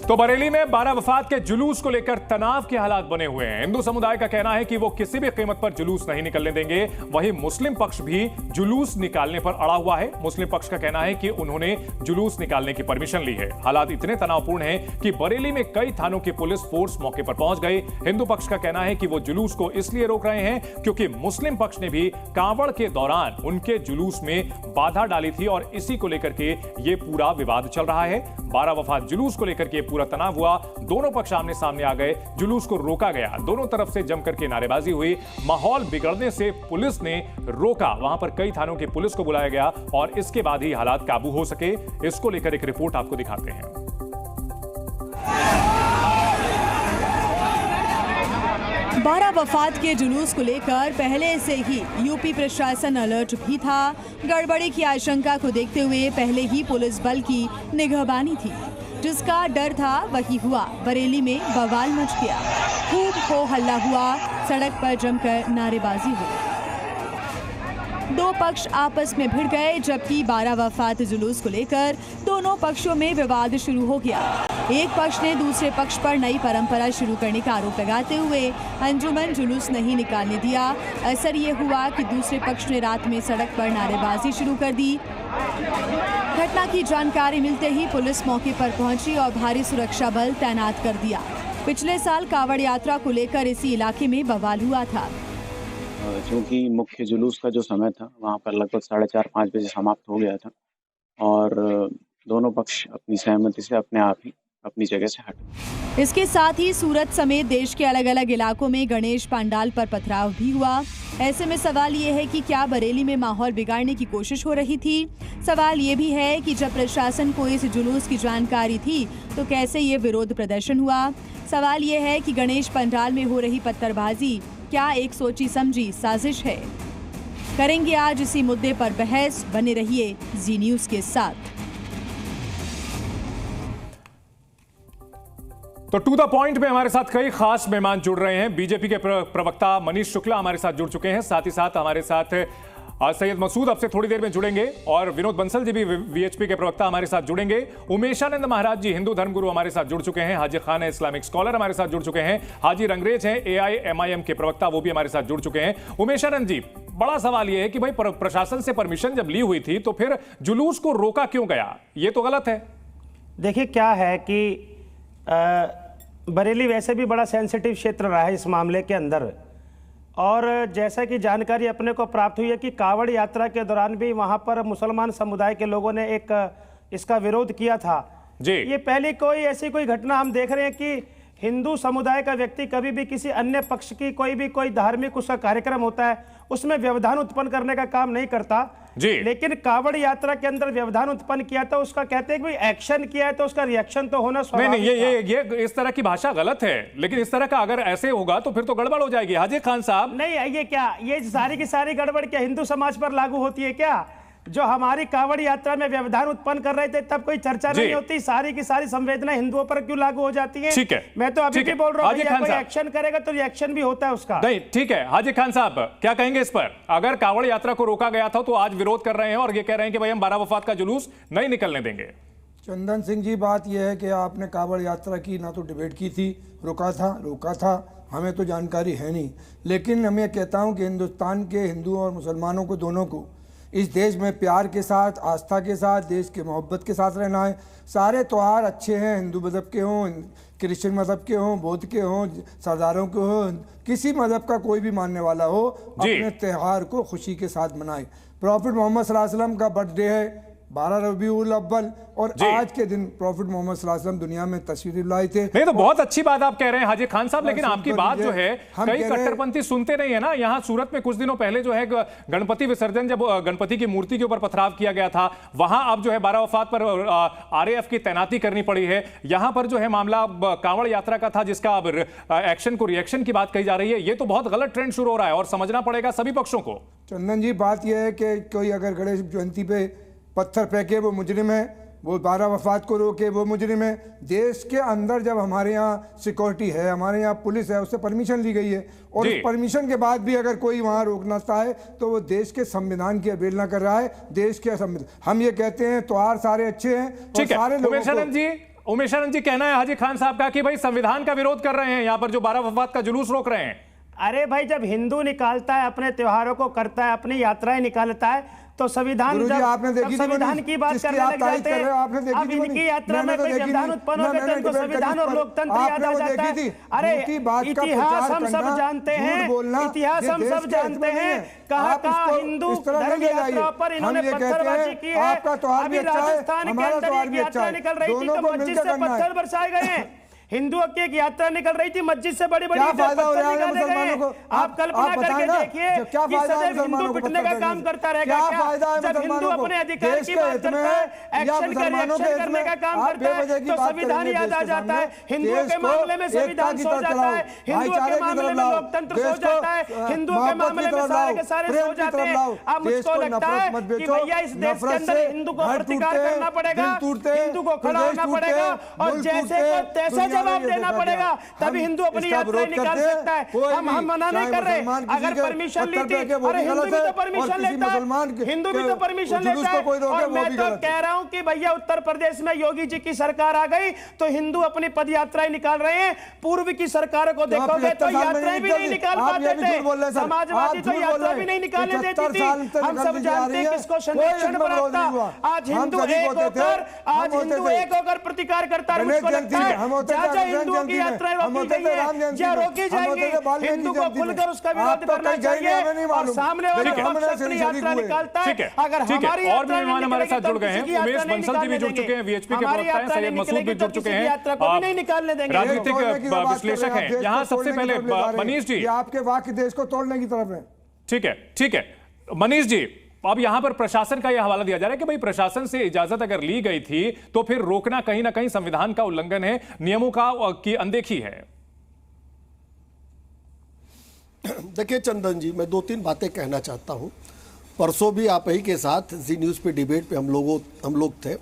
तो बरेली में 12 वफात के जुलूस को लेकर तनाव के हालात बने हुए हैं। हिंदू समुदाय का कहना है कि वो किसी भी कीमत पर जुलूस नहीं निकलने देंगे। वहीं मुस्लिम पक्ष भी जुलूस निकालने पर अड़ा हुआ है। मुस्लिम पक्ष का कहना है कि उन्होंने जुलूस निकालने की परमिशन ली है। हालात इतने तनावपूर्ण हैं कि बरेली में कई थानों की पुलिस फोर्स मौके पर पहुंच गई। हिंदू पक्ष का कहना है कि वो जुलूस को इसलिए रोक रहे हैं क्योंकि मुस्लिम पक्ष ने भी कांवड़ के दौरान उनके जुलूस में बाधा डाली थी और इसी को लेकर के ये पूरा विवाद चल रहा है। 12 वफात जुलूस को लेकर के पूरा तनाव हुआ। दोनों पक्ष आमने सामने आ गए। जुलूस को रोका गया। दोनों तरफ से जमकर के नारेबाजी हुई। माहौल बिगड़ने से पुलिस ने रोका। वहां पर कई थानों की पुलिस को बुलाया गया और इसके बाद ही हालात काबू हो सके। इसको लेकर एक रिपोर्ट आपको दिखाते हैं। 12 वफात के जुलूस को लेकर पहले से ही यूपी प्रशासन अलर्ट भी था। गड़बड़ी की आशंका को देखते हुए पहले ही पुलिस बल की निगहबानी थी। जिसका डर था वही हुआ। बरेली में बवाल मच गया। खूब हो हल्ला हुआ। सड़क पर जमकर नारेबाजी हुई। दो पक्ष आपस में भिड़ गए जबकि 12 वफात जुलूस को लेकर दोनों पक्षों में विवाद शुरू हो गया। एक पक्ष ने दूसरे पक्ष पर नई परंपरा शुरू करने का आरोप लगाते हुए अंजुमन जुलूस नहीं निकालने दिया। असर ये हुआ कि दूसरे पक्ष ने रात में सड़क पर नारेबाजी शुरू कर दी। घटना की जानकारी मिलते ही पुलिस मौके पर पहुंची और भारी सुरक्षा बल तैनात कर दिया। पिछले साल कांवड़ यात्रा को लेकर इसी इलाके में बवाल हुआ था। क्योंकि मुख्य जुलूस का जो समय था वहाँ पर लगभग 4:30-5 बजे समाप्त हो गया था और दोनों पक्ष अपनी सहमति से अपने आप ही अपनी जगह से हटे। इसके साथ ही सूरत समेत देश के अलग अलग इलाकों में गणेश पंडाल पर पथराव भी हुआ। ऐसे में सवाल ये है कि क्या बरेली में माहौल बिगाड़ने की कोशिश हो रही थी। सवाल ये भी है कि जब प्रशासन को इस जुलूस की जानकारी थी तो कैसे ये विरोध प्रदर्शन हुआ। सवाल ये है कि गणेश पंडाल में हो रही पत्थरबाजी क्या एक सोची समझी साजिश है। करेंगे आज इसी मुद्दे पर बहस। बने रहिए जी न्यूज़ के साथ। तो टू द पॉइंट में हमारे साथ कई खास मेहमान जुड़ रहे हैं। बीजेपी के प्रवक्ता मनीष शुक्ला हमारे साथ जुड़ चुके हैं। साथ ही साथ हमारे साथ सैयद मसूद अब से थोड़ी देर में जुड़ेंगे और विनोद बंसल जी भी वीएचपी के प्रवक्ता हमारे साथ जुड़ेंगे। उमेशानंद महाराज जी हिंदू धर्मगुरु हमारे साथ जुड़ चुके हैं। हाजी खान है इस्लामिक स्कॉलर हमारे साथ जुड़ चुके हैं। हाजी रंगरेज हैं AIMIM के प्रवक्ता, वो भी हमारे साथ जुड़ चुके हैं। उमेशानंद जी, बड़ा सवाल यह है कि भाई प्रशासन से परमिशन जब ली हुई थी तो फिर जुलूस को रोका क्यों गया? ये तो गलत है। देखिए क्या है कि बरेली वैसे भी बड़ा सेंसिटिव क्षेत्र रहा है इस मामले के अंदर और जैसा कि जानकारी अपने को प्राप्त हुई है कि कांवड़ यात्रा के दौरान भी वहां पर मुसलमान समुदाय के लोगों ने एक इसका विरोध किया था जी। ये पहली कोई घटना हम देख रहे हैं कि हिंदू समुदाय का व्यक्ति कभी भी किसी अन्य पक्ष की कोई धार्मिक उसका कार्यक्रम होता है उसमें व्यवधान उत्पन्न करने का काम नहीं करता जी। लेकिन कांवड़ यात्रा के अंदर व्यवधान उत्पन्न किया था, उसका कहते हैं कि एक्शन किया है तो उसका रिएक्शन तो होना स्वाभाविक नहीं, ये इस तरह की भाषा गलत है। लेकिन इस तरह का अगर ऐसे होगा तो फिर तो गड़बड़ हो जाएगी। हाजी खान साहब, नहीं ये सारी की सारी गड़बड़ क्या हिंदू समाज पर लागू होती है क्या? जो हमारी कांवड़ यात्रा में व्यवधान उत्पन्न कर रहे थे तब कोई चर्चा नहीं होती। सारी की सारी संवेदना हिंदुओं पर क्यों लागू हो जाती है? ठीक है, मैं तो अभी भी बोल रहा हूँ कोई एक्शन करेगा तो रिएक्शन भी होता है उसका। नहीं, ठीक है। हाजी खान साहब क्या कहेंगे इस पर? अगर कांवड़ यात्रा को रोका गया था तो आज विरोध कर रहे हैं और ये कह रहे हैं कि भाई हम 12 वफात का जुलूस नहीं निकलने देंगे। चंदन सिंह जी, बात यह है कि आपने कांवड़ यात्रा की ना तो डिबेट की थी, रोका था, हमें तो जानकारी है नहीं। लेकिन मैं कहता हूं कि हिंदुस्तान के हिंदुओं और मुसलमानों को दोनों को इस देश में प्यार के साथ, आस्था के साथ, देश के मोहब्बत के साथ रहना है। सारे त्यौहार अच्छे हैं, हिंदू मज़हब के हों, क्रिश्चियन मज़हब के हों, बौद्ध के हों, सरदारों के हों, किसी मज़हब का कोई भी मानने वाला हो अपने त्यौहार को खुशी के साथ मनाए। प्रॉफिट मोहम्मद सल्लल्लाहु अलैहि वसल्लम का बर्थडे है 12 रबीउल अव्वल और आज के दिन प्रॉफिट मोहम्मद सल्लल्लाहु अलैहि वसल्लम दुनिया में तशरीफ लाए थे। नहीं तो बहुत अच्छी बात आप कह रहे हैं हाजी खान साहब, लेकिन आपकी बात जो है कई कट्टरपंथी सुनते नहीं है ना। यहाँ सूरत में कुछ दिनों पहले जो है गणपति विसर्जन, जब गणपति की मूर्ति के ऊपर पथराव किया गया था, वहां अब जो है 12 वफात पर RAF की तैनाती करनी पड़ी है। यहाँ पर जो है मामला कांवड़ यात्रा का था जिसका अब एक्शन को रिएक्शन की बात कही जा रही है। ये तो बहुत गलत ट्रेंड शुरू हो रहा है और समझना पड़ेगा सभी पक्षों को। चंदन जी, बात यह है कि कोई अगर गणेश जयंती पे पत्थर फेंके वो मुजरिम है, वो 12 वफात को रोके वो मुजरिम है। देश के अंदर जब हमारे यहाँ सिक्योरिटी है, हमारे यहाँ पुलिस है, उससे परमिशन ली गई है और उस परमिशन के बाद भी अगर कोई वहाँ रोकना चाहता है तो वो देश के संविधान की अवहेलना कर रहा है। देश के संविधान, हम ये कहते हैं त्योहार सारे अच्छे हैं और सारे लोगों को। जी उमेशानंद जी, कहना है हाजी खान साहब का कि भाई संविधान का विरोध कर रहे हैं, यहाँ पर जो 12 वफात का जुलूस रोक रहे हैं। अरे भाई, जब हिंदू निकालता है अपने त्योहारों को, करता है अपनी यात्राएं निकालता है, तो संविधान गुरुजी, आपने देखी थी संविधान की बात करने लग जाते हैं। अब इनकी यात्रा में कोई व्यवधान उत्पन्न हो गया तो इनको संविधान और लोकतंत्र याद आ जाता है। अरे इतिहास हम सब जानते हैं, इतिहास हम सब जानते हैं, कहाँ हिंदू धर्म यात्रा पर इन्होंने पत्थरबाजी की है। अभी राजस्थान के अंदर एक यात्रा निकल रही थी तो मस्जिद से पत्थर बरसाए गए हैं। हिंदुओं की एक यात्रा निकल रही थी, मस्जिद से बड़ी बड़ी पत्थर निकाले गए। आप कल्पना करके देखिए कि सदैव हिंदू पिटने का काम करता रहेगा क्या? जब हिंदू अपने अधिकार की बात करता है, एक्शन का रिएक्शन करने का काम करता है, तो संविधान याद आ जाता है। हिंदुओं के मामले में संविधान सो जाता है, हिंदुओं के मामले में लोकतंत्र सो जाता है, हिंदुओं के मामले में सारे के सारे सो जाते हैं। अब मुझको लगता है कि भैया इस देश के अंदर हिंदू को प्रतिकार करना पड़ेगा, हिंदू को खड़ा होना पड़ेगा और जैसे को तैसे जवाब देना पड़ेगा, तभी हिंदू अपनी यात्रा निकाल सकता है। हम मना नहीं कर रहे, अगर परमिशन ली थी, अरे हिंदू भी तो परमिशन लेता है, हिंदू भी तो परमिशन लेता है। और मैं तो कह रहा हूं कि भैया उत्तर प्रदेश में योगी जी की सरकार आ गई तो हिंदू अपनी पद यात्राएं निकाल रहे हैं। पूर्व की सरकारों को देखोगे तो यात्राएं भी नहीं निकाल पाते थे, समाजवादी तो यात्रा भी नहीं निकालने देती थी। हम सब जानते हैं किसको संरक्षण प्राप्त था। आज हिंदू एक होकर प्रतिकार करता है। मुझको लगता है हिंदुओं की यात्राएं रोकी गई है या रोकी जाएंगी, हिंदू को खुलकर उसका विरोध करना चाहिए और सामने वाले पक्ष अपनी यात्रा निकालता है। अगर हमारी और भी मेहमान हमारे साथ जुड़ गए हैं, उमेश बंसल जी भी जुड़ चुके हैं, वीएचपी के प्रवक्ता हैं, सैयद मसूद भी जुड़ चुके हैं, नहीं निकालने देंगे, राजनीतिक विश्लेषक हैं। यहाँ सबसे पहले मनीष जी, आपके वाक्य देश को तोड़ने की तरफ है। ठीक है मनीष जी, अब यहां पर प्रशासन का यह हवाला दिया जा रहा है कि भाई प्रशासन से इजाजत अगर ली गई थी तो फिर रोकना कहीं ना कहीं संविधान का उल्लंघन है, नियमों की अनदेखी है। देखिए चंदन जी, मैं 2-3 बातें कहना चाहता हूं। परसों भी आप ही के साथ जी न्यूज़ पे डिबेट पे हम लोग थे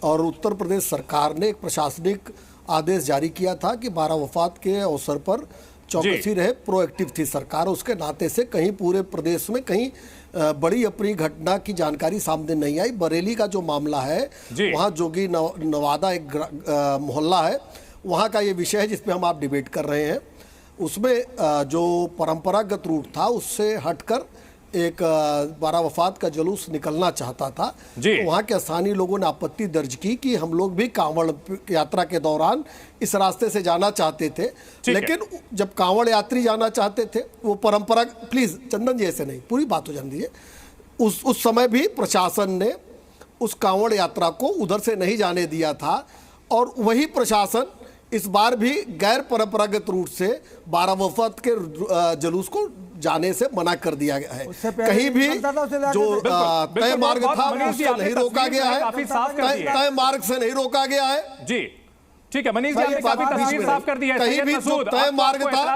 और उत्तर प्रदेश सरकार ने एक प्रशासनिक आदेश जारी किया था कि 12 वफात के अवसर पर चौकसी रहे, प्रोएक्टिव थी सरकार। उसके नाते से कहीं पूरे प्रदेश में कहीं बड़ी अप्रिय घटना की जानकारी सामने नहीं आई। बरेली का जो मामला है, वहाँ जोगी नवादा एक मोहल्ला है, वहाँ का ये विषय है जिस पे हम आप डिबेट कर रहे हैं। उसमें जो परंपरागत रूट था उससे हटकर एक 12 वफात का जुलूस निकलना चाहता था। तो वहाँ के स्थानीय लोगों ने आपत्ति दर्ज की कि हम लोग भी कांवड़ यात्रा के दौरान इस रास्ते से जाना चाहते थे, लेकिन जब कांवड़ यात्री जाना चाहते थे वो परंपरा, प्लीज चंदन जी ऐसे नहीं, पूरी बात हो जाने दीजिए। उस समय भी प्रशासन ने उस कांवड़ यात्रा को उधर से नहीं जाने दिया था और वही प्रशासन इस बार भी गैर परंपरागत रूट से 12 वफात के जुलूस को जाने से मना कर दिया गया है। कहीं भी जो तय मार्ग था उससे नहीं रोका गया है, तय मार्ग से नहीं रोका गया है। जी ठीक है मनीष जी, आपने काफी तस्वीर साफ कर दी है। कहीं भी जो तय मार्ग था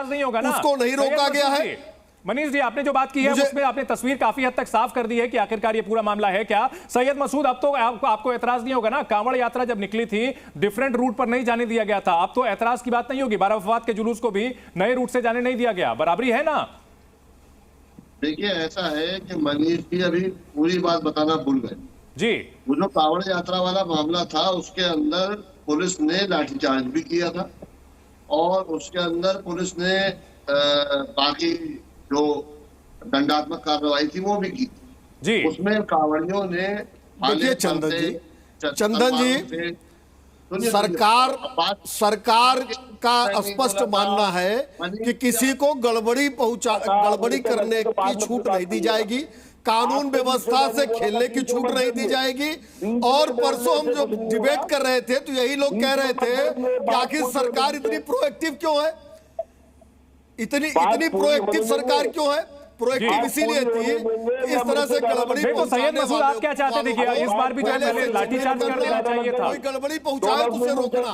उसको नहीं रोका गया है। मनीष जी, आपने जो बात की है उसमें आपने तस्वीर काफी हद तक साफ कर दी है कि आखिरकार ये पूरा मामला है क्या। सैयद मसूद, अब तो आपको एतराज नहीं होगा ना, कांवड़ यात्रा जब निकली थी डिफरेंट रूट पर नहीं जाने दिया गया था, अब तो एतराज की बात नहीं होगी, 12 वफात के जुलूस को भी नए रूट से जाने नहीं दिया गया, बराबरी है ना? देखिए ऐसा है कि मनीष जी अभी पूरी बात बताना भूल गए जी। वो जो कांवड़ यात्रा वाला मामला था उसके अंदर पुलिस ने लाठीचार्ज भी किया था और उसके अंदर पुलिस ने बाकी जो दंडात्मक कार्रवाई थी वो भी की जी। उसमें कांवड़ियों ने देखिए चंदन जी सरकार का स्पष्ट मानना है कि किसी को गड़बड़ी करने की छूट नहीं दी जाएगी, कानून व्यवस्था से खेलने की छूट नहीं दी जाएगी। और परसों हम जो डिबेट कर रहे थे तो यही लोग कह रहे थे कि आखिर सरकार इतनी प्रोएक्टिव क्यों है, इतनी प्रोएक्टिव सरकार क्यों है। प्रोएक्टिव इसीलिए थी इस तरह से गड़बड़ी सैयद मसूद, आप क्या चाहते थे कि इस बार भी जो पहले लाठीचार्ज कर देना चाहिए था, कोई गड़बड़ी पहुंचाए तो उसे रोकना।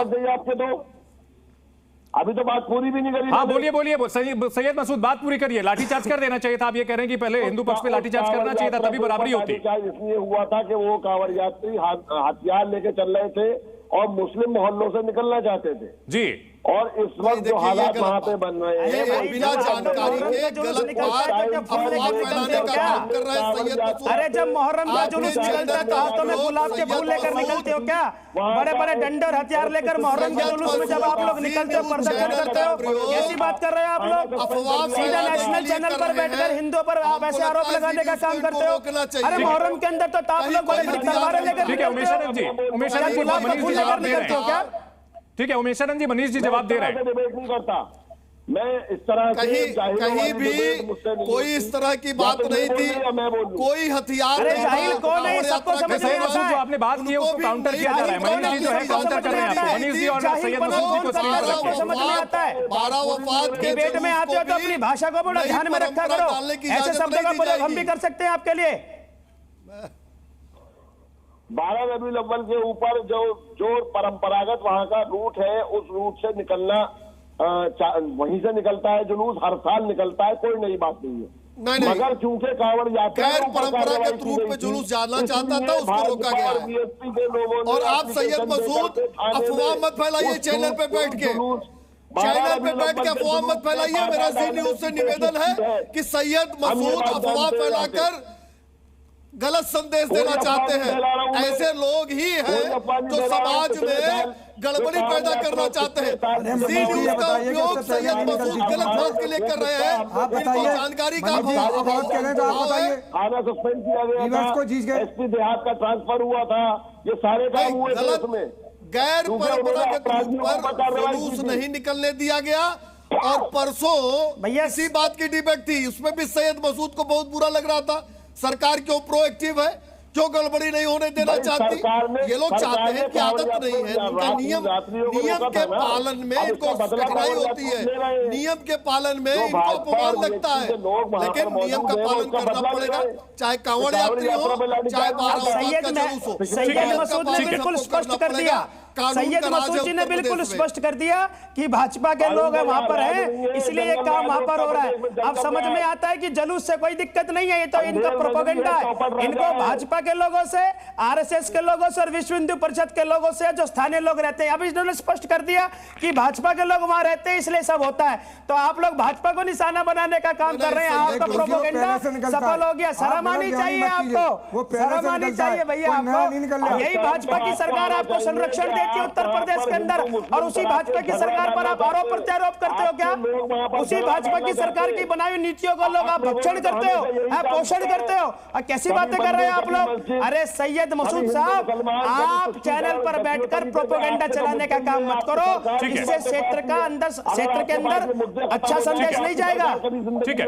अभी तो बात पूरी भी नहीं करी। हाँ बोलिए सैयद मसूद, बात पूरी करिए। लाठीचार्ज कर देना चाहिए था, आप ये कह रहे हैं कि पहले हिंदू पक्ष पे लाठीचार्ज करना चाहिए था, तभी बराबरी होती। इसलिए हुआ था कि वो कांवड़ यात्री हथियार लेके चल रहे थे और मुस्लिम मोहल्लों से निकलना चाहते थे जी। और इस वक्त जो हालात वहाँ पे बन रहे हैं, बिना जानकारी के गलत बात अफवाह फैलाने का काम कर रहे हैं सैयद मसूद। अरे जब मुहर्रम का जुलूस निकलता है तो हाथों में गुलाब के फूल लेकर निकलते हो क्या? बड़े बड़े डंडे और हथियार लेकर मुहर्रम के जुलूस में जब आप लोग निकलते हो, प्रदर्शन करते हो, कैसी बात कर रहे हो आप लोग? सीधा नेशनल चैनल पर बैठकर हिंदुओं पर आप ऐसे आरोप लगाने का काम करते हो। अरे मुहर्रम के अंदर तो आप लोग बड़े बड़ी तलवारें लेकर ठीक है उमेशानंद जी, उमेशानंद जी गुलाब का मनीष फूल जी जवाब लेकर दे रहे निकलते हो हैं। क्या? ठीक है उमेशानंद जी, मनीष जी जवाब दे रहे हैं। डिबेट नहीं करता मैं इस तरह कहीं भी कोई इस तरह की बात नहीं थी, कोई हथियार अरे नहीं जाहिल था। कौन है? सबको समझ में आता है। जो आपने बात की है उसको काउंटर किया जा रहा है। मनीष जी जो है काउंटर कर रहे हैं आपको। मनीष जी और सैयद मसूद जी को स्क्रीन पर रखें। समझ में आता है। 12 वफात के डिबेट में आते हो तो अपनी भाषा को बड़ा ध्यान में रखा करो। ऐसे शब्दों का प्रयोग हम भी कर सकते हैं आपके लिए। 12 रबीउल अव्वल के ऊपर जो परंपरागत वहाँ का रूट है, उस रूट से निकलना, वहीं से निकलता है जुलूस, हर साल निकलता है, कोई नई बात नहीं है। नहीं। मगर चूंकि कांवड़ यात्रा गैर परंपरागत रूप में जुलूस जाना चाहता था, उसको रोका गया है। और आप सैयद मसूद अफवाह मत फैलाइए चैनल पे बैठ के, चैनल पे बैठ के अफवाह मत फैलाइए। मेरा जी न्यूज से निवेदन है कि सैयद मसूद अफवाह फैलाकर गलत संदेश देना चाहते हैं। ऐसे लोग ही हैं जो समाज में गड़बड़ी पैदा करना चाहते हैं। जी न्यूज का उपयोग सैयद मसूद गलत बात के लिए कर रहे हैं। आप बताइए, जानकारी का अभाव कह रहे हैं तो आप बताइए। आधा सस्पेंड किया गया था, एसपी देहात का ट्रांसफर हुआ था, ये सारे काम हुए थे उसमें। गैर परंपरागत रूप पर जुलूस नहीं निकलने दिया गया। और परसों इसी बात की डिबेट थी, उसमें भी सैयद मसूद को बहुत बुरा लग रहा था। सरकार क्यों प्रोएक्टिव है, जो गड़बड़ी नहीं होने देना चाहती। ये लोग चाहते हैं कि आदत नहीं है उनका, नियम के पालन में इनको कठिनाई होती है, नियम के पालन में इनको अपमान लगता है, लेकिन नियम का पालन करना पड़ेगा, चाहे कांवड़ यात्री हो, चाहे 12 का जुलूस हो। सैयद मसूद ने बिल्कुल स्पष्ट कर दिया, सैयद मसूद जी ने बिल्कुल स्पष्ट कर दिया कि भाजपा के लोग वहां पर हैं, इसलिए ये काम वहां पर हो रहा है। अब समझ में आता है कि जुलूस से कोई दिक्कत नहीं है, ये तो इनका प्रोपेगेंडा है। इनको भाजपा के लोगों से, आरएसएस के लोगों से और विश्व हिंदू परिषद के लोगों से, जो स्थानीय लोग रहते हैं, अभी इन्होंने स्पष्ट कर दिया कि भाजपा के लोग वहां रहते हैं इसलिए सब होता है। तो आप लोग भाजपा को निशाना बनाने का काम कर रहे हैं। आपका प्रोपेगेंडा सफल हो गया। शर्म आनी चाहिए आपको, शर्म आनी चाहिए भैया आपको। यही भाजपा की सरकार आपको संरक्षण देती है उत्तर प्रदेश के अंदर, और उसी भाजपा की सरकार पर आप आरोप प्रत्यारोप करते हो क्या? उसी भाजपा की सरकार की बनाई हुई नीतियों को लोग आप भक्षण करते हो, पोषण करते हो, और कैसी बातें कर रहे हैं आप लोग? अरे सैयद मसूद साहब, आप चैनल पर बैठकर प्रोपेगेंडा चलाने का काम मत करो, इससे क्षेत्र के अंदर अच्छा संदेश नहीं जाएगा। ठीक है,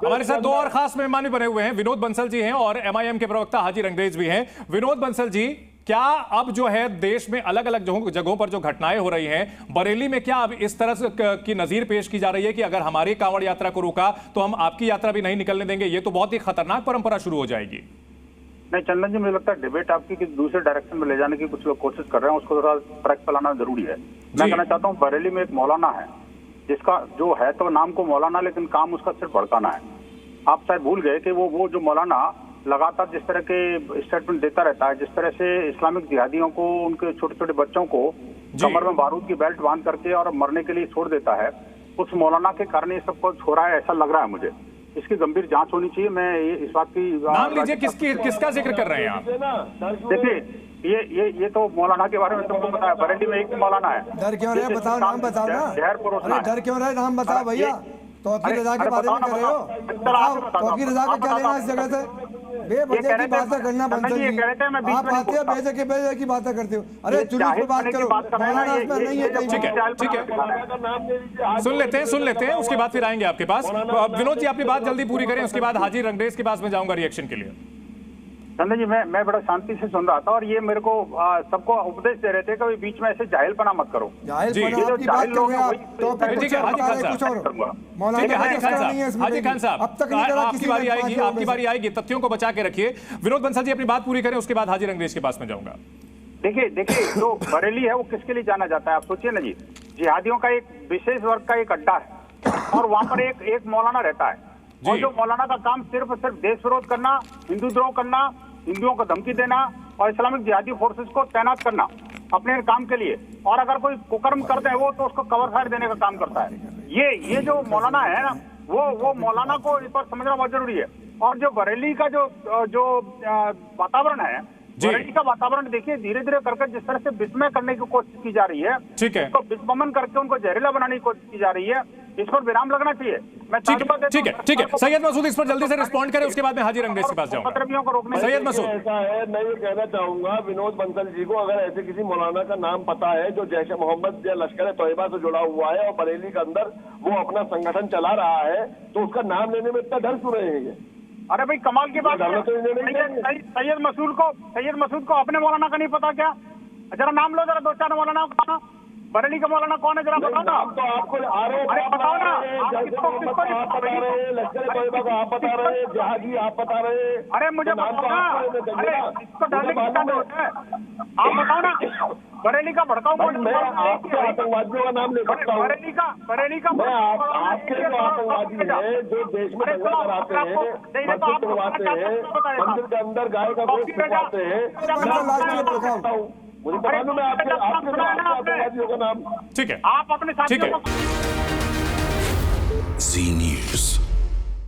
हमारे साथ दो और खास मेहमान भी बने हुए हैं। विनोद बंसल जी हैं और एमआईएम के प्रवक्ता हाजी रंगरेज भी हैं। विनोद बंसल जी, क्या अब जो है देश में अलग अलग जगहों पर जो घटनाएं हो रही हैं, बरेली में क्या अब इस तरह की नजीर पेश की जा रही है कि अगर हमारी कांवड़ यात्रा को रोका तो हम आपकी यात्रा भी नहीं निकलने देंगे? ये तो बहुत ही खतरनाक परंपरा शुरू हो जाएगी। नहीं चंदन जी, मुझे लगता है डिबेट आपकी किसी दूसरे डायरेक्शन में ले जाने की कुछ लोग कोशिश कर रहे हैं, उसको थोड़ा फर्क फैलाना जरूरी है। मैं कहना चाहता हूँ, बरेली में एक मौलाना है जिसका जो है तो नाम को मौलाना, लेकिन काम उसका सिर्फ भड़काना है। आप शायद भूल गए कि वो जो मौलाना लगातार जिस तरह के स्टेटमेंट देता रहता है, जिस तरह से इस्लामिक जिहादियों को, उनके छोटे छोटे बच्चों को कमर में बारूद की बेल्ट बांध करके और मरने के लिए छोड़ देता है, उस मौलाना के कारण ये सब कुछ हो रहा है, ऐसा लग रहा है मुझे। इसकी गंभीर जांच होनी चाहिए। मैं इस बात की नाम लीजिए, किसका जिक्र कर रहे हैं आप? देखिए, ये तो मौलाना के बारे में तुमको पता है, बरेली में एक मौलाना है। डर क्यों रहे, बताओ नाम बताओ ना। अरे डर क्यों रहे, नाम बताओ भैया। तौकीर रजा के बारे में कर रहे हो, तौकीर रजा का क्या लेना इस जगह से? बेवजह की बातें करना बंद कीजिए। आप आते हो बेवजह की बातें करते हो। अरे जुलूस पे बात करो, मौलाना इसमें नहीं है। ठीक है, सुन लेते हैं, उसके बाद फिर आएंगे आपके पास। विनोद जी, अपनी बात जल्दी पूरी करें, उसके बाद हाजी रंगरेज के पास में जाऊंगा रिएक्शन के लिए। चंदन जी, मैं बड़ा शांति से सुन रहा था, और ये मेरे को सबको उपदेश दे रहे थे कि बीच में ऐसे जाहिलपना मत करो। हाजी खान साहब, आपकी बारी आएगी, तथ्यों को बचा के रखिए। विनोद बंसल जी अपनी बात पूरी करें, उसके बाद हाजी रंगरेज के पास में जाऊंगा। देखिए, जो बरेली है वो किसके लिए जाना जाता है? आप सोचिए ना जी, जिहादियों का एक विशेष वर्ग का एक अड्डा है, और वहां पर एक मौलाना रहता है, और जो मौलाना का काम सिर्फ देश विरोध करना, हिंदू द्रोह करना, हिंदुओं को धमकी देना और इस्लामिक जिहादी फोर्सेस को तैनात करना, अपने काम के लिए, और अगर कोई कुकर्म करते हैं वो तो उसको कवर फायर देने का काम करता है। ये जो मौलाना है ना, वो मौलाना को इस पर समझना बहुत जरूरी है। और जो बरेली का जो वातावरण है, बरेली का वातावरण देखिए, धीरे धीरे करके जिस तरह से विस्मय करने की कोशिश की जा रही है, ठीक है, तो विस्मन करके उनको जहरीला बनाने की कोशिश की जा रही है, इस पर विराम लगना चाहिए। मैं ठीक है सैयद मसूद इस पर जल्दी से रिस्पॉन्ड करें, उसके बाद मैं हाजी रंगरेज के पास जाऊंगा। पत्रकारों को रोकने सैयद मसूद, ऐसा है, मैं ये कहना चाहूंगा विनोद बंसल जी को, अगर ऐसे किसी मौलाना का नाम पता है जो जैश मोहम्मद या लश्कर तैयबा से जुड़ा हुआ है और बरेली के अंदर वो अपना संगठन चला रहा है, तो उसका नाम लेने में इतना डर क्यों रहे हैं? अरे भाई कमाल की बात है। सैयद मसूद को अपने मौलाना का नहीं पता क्या? जरा नाम लो, जरा 2-4 मौलाना का। बरेली का मौलाना कौन है, जरा बताओ ना। तो आपको आरोप अरे बताओ ना, आप बता रहे, लश्कर तैयबा को आप बता रहे, जहाजी आप बता रहे। अरे मुझे बताओ ना, अरे इसको डालने की क्या जरूरत है? आप बताओ ना, बरेली का भड़काऊ मैं आपके आतंकवादियों का नाम ले सकता हूँ। बरेली का मैं आपके जो आतंकवादी है जो देश में दंगा कराते हैं, मस्जिद तोड़वाते हैं, मंदिर के अंदर गाय का गोश्त खिलवाते हैं, मुझे बता दूं मैं आपके आतंकवादियों का नाम। ठीक है, आप अपने साथियों को जी न्यूज़।